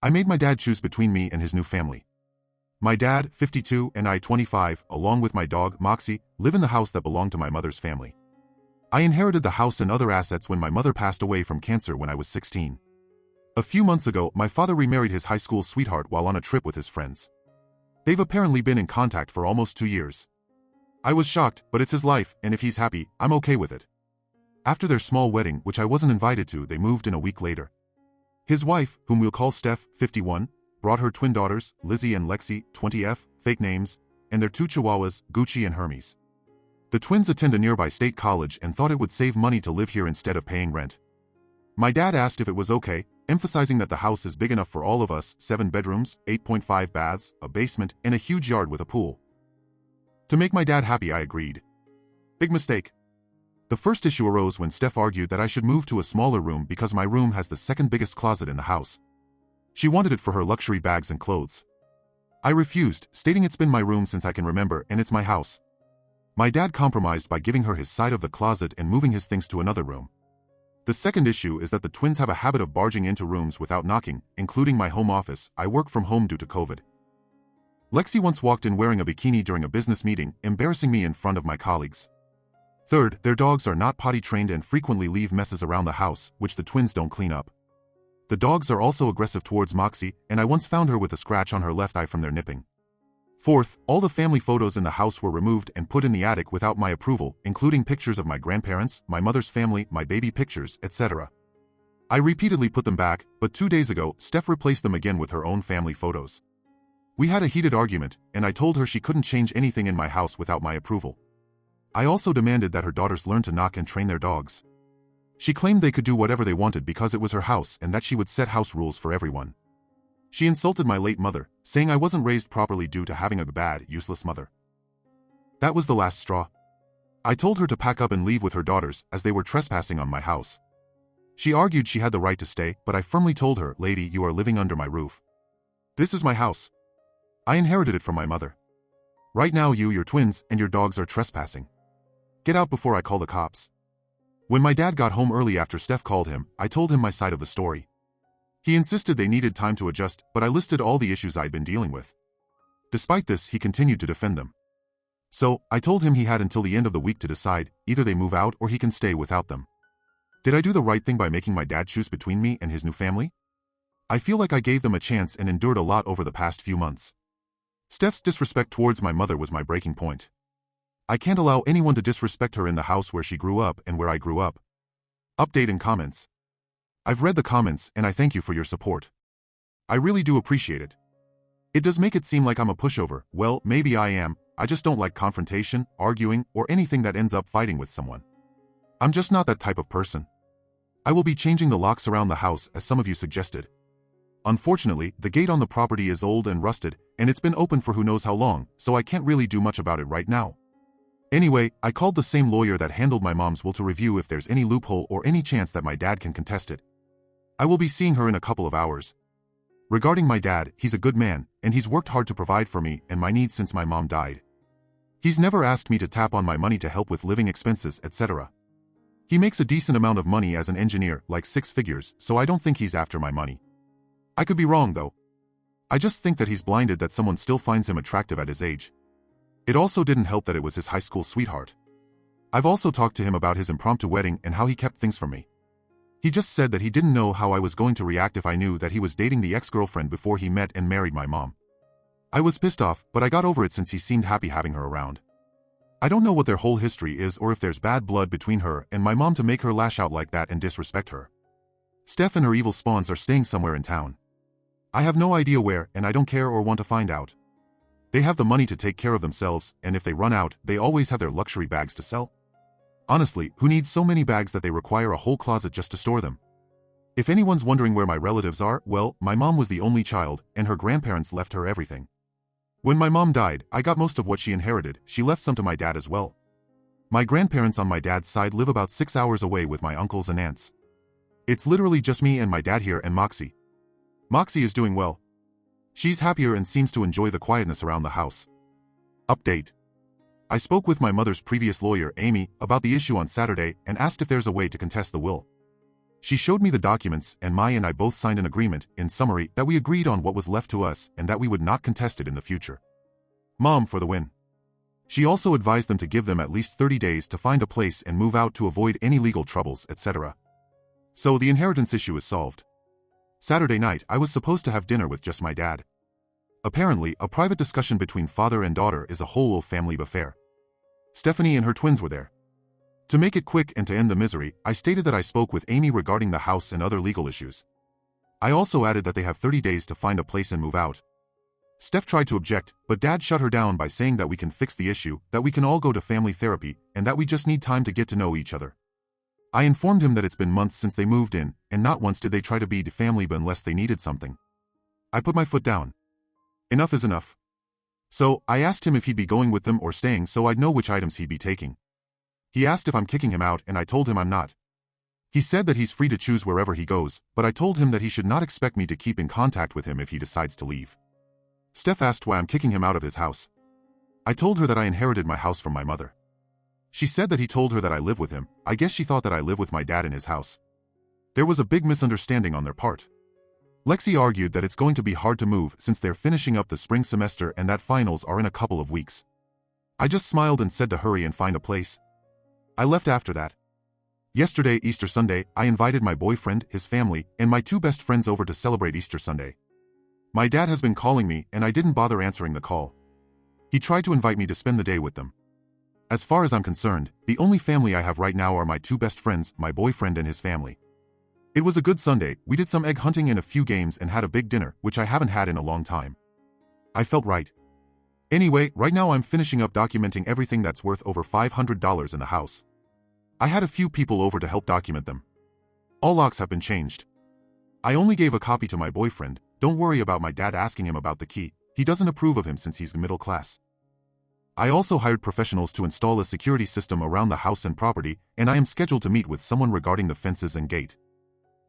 I made my dad choose between me and his new family. My dad, 52, and I, 25, along with my dog, Moxie, live in the house that belonged to my mother's family. I inherited the house and other assets when my mother passed away from cancer when I was 16. A few months ago, my father remarried his high school sweetheart while on a trip with his friends. They've apparently been in contact for almost 2 years. I was shocked, but it's his life, and if he's happy, I'm okay with it. After their small wedding, which I wasn't invited to, they moved in a week later. His wife, whom we'll call Steph, 51, brought her twin daughters, Lizzie and Lexi, 20F, fake names, and their 2 chihuahuas, Gucci and Hermes. The twins attend a nearby state college and thought it would save money to live here instead of paying rent. My dad asked if it was okay, emphasizing that the house is big enough for all of us, 7 bedrooms, 8.5 baths, a basement, and a huge yard with a pool. To make my dad happy, I agreed. Big mistake. The first issue arose when Steph argued that I should move to a smaller room because my room has the second biggest closet in the house. She wanted it for her luxury bags and clothes. I refused, stating it's been my room since I can remember and it's my house. My dad compromised by giving her his side of the closet and moving his things to another room. The second issue is that the twins have a habit of barging into rooms without knocking, including my home office. I work from home due to COVID. Lexi once walked in wearing a bikini during a business meeting, embarrassing me in front of my colleagues. Third, their dogs are not potty trained and frequently leave messes around the house, which the twins don't clean up. The dogs are also aggressive towards Moxie, and I once found her with a scratch on her left eye from their nipping. Fourth, all the family photos in the house were removed and put in the attic without my approval, including pictures of my grandparents, my mother's family, my baby pictures, etc. I repeatedly put them back, but 2 days ago, Steph replaced them again with her own family photos. We had a heated argument, and I told her she couldn't change anything in my house without my approval. I also demanded that her daughters learn to knock and train their dogs. She claimed they could do whatever they wanted because it was her house and that she would set house rules for everyone. She insulted my late mother, saying I wasn't raised properly due to having a bad, useless mother. That was the last straw. I told her to pack up and leave with her daughters, as they were trespassing on my house. She argued she had the right to stay, but I firmly told her, "Lady, you are living under my roof. This is my house. I inherited it from my mother. Right now you, your twins, and your dogs are trespassing. Get out before I call the cops." When my dad got home early after Steph called him, I told him my side of the story. He insisted they needed time to adjust, but I listed all the issues I'd been dealing with. Despite this, he continued to defend them. So, I told him he had until the end of the week to decide, either they move out or he can stay without them. Did I do the right thing by making my dad choose between me and his new family? I feel like I gave them a chance and endured a lot over the past few months. Steph's disrespect towards my mother was my breaking point. I can't allow anyone to disrespect her in the house where she grew up and where I grew up. Update and comments. I've read the comments and I thank you for your support. I really do appreciate it. It does make it seem like I'm a pushover. Well, maybe I am. I just don't like confrontation, arguing, or anything that ends up fighting with someone. I'm just not that type of person. I will be changing the locks around the house as some of you suggested. Unfortunately, the gate on the property is old and rusted, and it's been open for who knows how long, so I can't really do much about it right now. Anyway, I called the same lawyer that handled my mom's will to review if there's any loophole or any chance that my dad can contest it. I will be seeing her in a couple of hours. Regarding my dad, he's a good man, and he's worked hard to provide for me and my needs since my mom died. He's never asked me to tap on my money to help with living expenses, etc. He makes a decent amount of money as an engineer, like 6 figures, so I don't think he's after my money. I could be wrong though. I just think that he's blinded that someone still finds him attractive at his age. It also didn't help that it was his high school sweetheart. I've also talked to him about his impromptu wedding and how he kept things from me. He just said that he didn't know how I was going to react if I knew that he was dating the ex-girlfriend before he met and married my mom. I was pissed off, but I got over it since he seemed happy having her around. I don't know what their whole history is or if there's bad blood between her and my mom to make her lash out like that and disrespect her. Steph and her evil spawns are staying somewhere in town. I have no idea where, and I don't care or want to find out. They have the money to take care of themselves, and if they run out, they always have their luxury bags to sell. Honestly, who needs so many bags that they require a whole closet just to store them? If anyone's wondering where my relatives are, well, my mom was the only child, and her grandparents left her everything. When my mom died, I got most of what she inherited. She left some to my dad as well. My grandparents on my dad's side live about 6 hours away with my uncles and aunts. It's literally just me and my dad here and Moxie. Moxie is doing well. She's happier and seems to enjoy the quietness around the house. Update. I spoke with my mother's previous lawyer, Amy, about the issue on Saturday and asked if there's a way to contest the will. She showed me the documents, and Mai and I both signed an agreement, in summary, that we agreed on what was left to us and that we would not contest it in the future. Mom for the win. She also advised them to give them at least 30 days to find a place and move out to avoid any legal troubles, etc. So the inheritance issue is solved. Saturday night, I was supposed to have dinner with just my dad. Apparently, a private discussion between father and daughter is a whole family affair. Stephanie and her twins were there. To make it quick and to end the misery, I stated that I spoke with Amy regarding the house and other legal issues. I also added that they have 30 days to find a place and move out. Steph tried to object, but Dad shut her down by saying that we can fix the issue, that we can all go to family therapy, and that we just need time to get to know each other. I informed him that it's been months since they moved in, and not once did they try to be the family but unless they needed something. I put my foot down. Enough is enough. So, I asked him if he'd be going with them or staying so I'd know which items he'd be taking. He asked if I'm kicking him out and I told him I'm not. He said that he's free to choose wherever he goes, but I told him that he should not expect me to keep in contact with him if he decides to leave. Steph asked why I'm kicking him out of his house. I told her that I inherited my house from my mother. She said that he told her that I live with him. I guess she thought that I live with my dad in his house. There was a big misunderstanding on their part. Lexi argued that it's going to be hard to move since they're finishing up the spring semester and that finals are in a couple of weeks. I just smiled and said to hurry and find a place. I left after that. Yesterday, Easter Sunday, I invited my boyfriend, his family, and my two best friends over to celebrate Easter Sunday. My dad has been calling me and I didn't bother answering the call. He tried to invite me to spend the day with them. As far as I'm concerned, the only family I have right now are my two best friends, my boyfriend and his family. It was a good Sunday. We did some egg hunting and a few games and had a big dinner, which I haven't had in a long time. I felt right. Anyway, right now I'm finishing up documenting everything that's worth over $500 in the house. I had a few people over to help document them. All locks have been changed. I only gave a copy to my boyfriend. Don't worry about my dad asking him about the key. He doesn't approve of him since he's middle class. I also hired professionals to install a security system around the house and property, and I am scheduled to meet with someone regarding the fences and gate.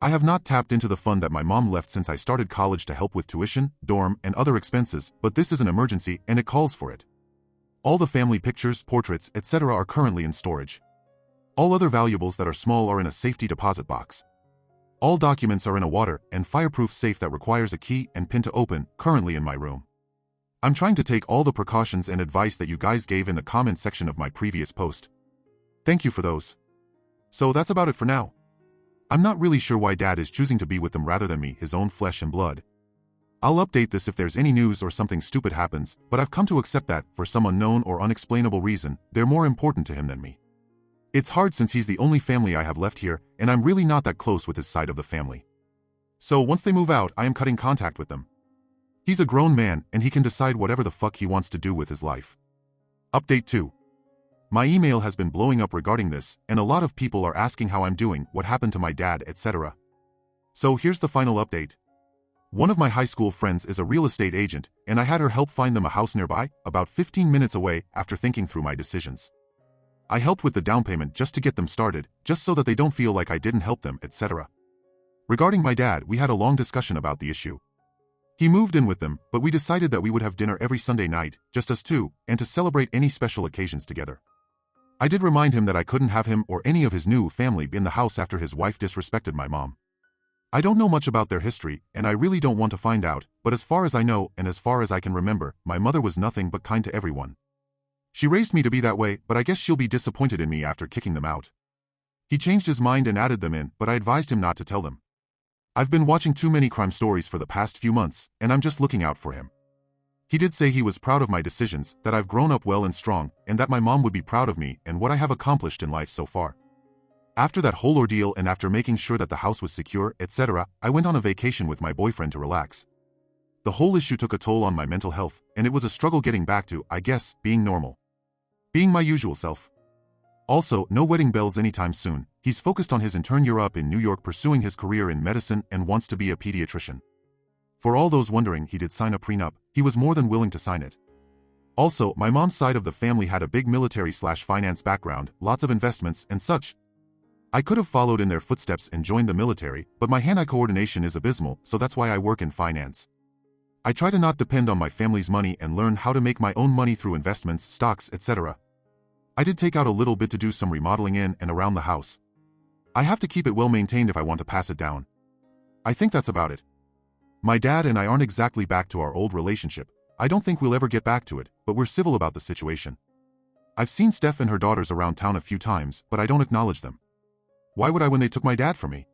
I have not tapped into the fund that my mom left since I started college to help with tuition, dorm, and other expenses, but this is an emergency and it calls for it. All the family pictures, portraits, etc. are currently in storage. All other valuables that are small are in a safety deposit box. All documents are in a water and fireproof safe that requires a key and pin to open, currently in my room. I'm trying to take all the precautions and advice that you guys gave in the comment section of my previous post. Thank you for those. So that's about it for now. I'm not really sure why Dad is choosing to be with them rather than me, his own flesh and blood. I'll update this if there's any news or something stupid happens, but I've come to accept that, for some unknown or unexplainable reason, they're more important to him than me. It's hard since he's the only family I have left here, and I'm really not that close with his side of the family. So once they move out, I am cutting contact with them. He's a grown man, and he can decide whatever the fuck he wants to do with his life. Update 2. My email has been blowing up regarding this, and a lot of people are asking how I'm doing, what happened to my dad, etc. So here's the final update. One of my high school friends is a real estate agent, and I had her help find them a house nearby, about 15 minutes away, after thinking through my decisions. I helped with the down payment just to get them started, just so that they don't feel like I didn't help them, etc. Regarding my dad, we had a long discussion about the issue. He moved in with them, but we decided that we would have dinner every Sunday night, just us two, and to celebrate any special occasions together. I did remind him that I couldn't have him or any of his new family in the house after his wife disrespected my mom. I don't know much about their history, and I really don't want to find out, but as far as I know and as far as I can remember, my mother was nothing but kind to everyone. She raised me to be that way, but I guess she'll be disappointed in me after kicking them out. He changed his mind and added them in, but I advised him not to tell them. I've been watching too many crime stories for the past few months, and I'm just looking out for him. He did say he was proud of my decisions, that I've grown up well and strong, and that my mom would be proud of me and what I have accomplished in life so far. After that whole ordeal and after making sure that the house was secure, etc., I went on a vacation with my boyfriend to relax. The whole issue took a toll on my mental health, and it was a struggle getting back to, I guess, being normal. Being my usual self. Also, no wedding bells anytime soon. He's focused on his intern year up in New York pursuing his career in medicine and wants to be a pediatrician. For all those wondering, he did sign a prenup. He was more than willing to sign it. Also, my mom's side of the family had a big military/finance background, lots of investments and such. I could have followed in their footsteps and joined the military, but my hand-eye coordination is abysmal, so that's why I work in finance. I try to not depend on my family's money and learn how to make my own money through investments, stocks, etc. I did take out a little bit to do some remodeling in and around the house. I have to keep it well maintained if I want to pass it down. I think that's about it. My dad and I aren't exactly back to our old relationship. I don't think we'll ever get back to it, but we're civil about the situation. I've seen Steph and her daughters around town a few times, but I don't acknowledge them. Why would I when they took my dad from me?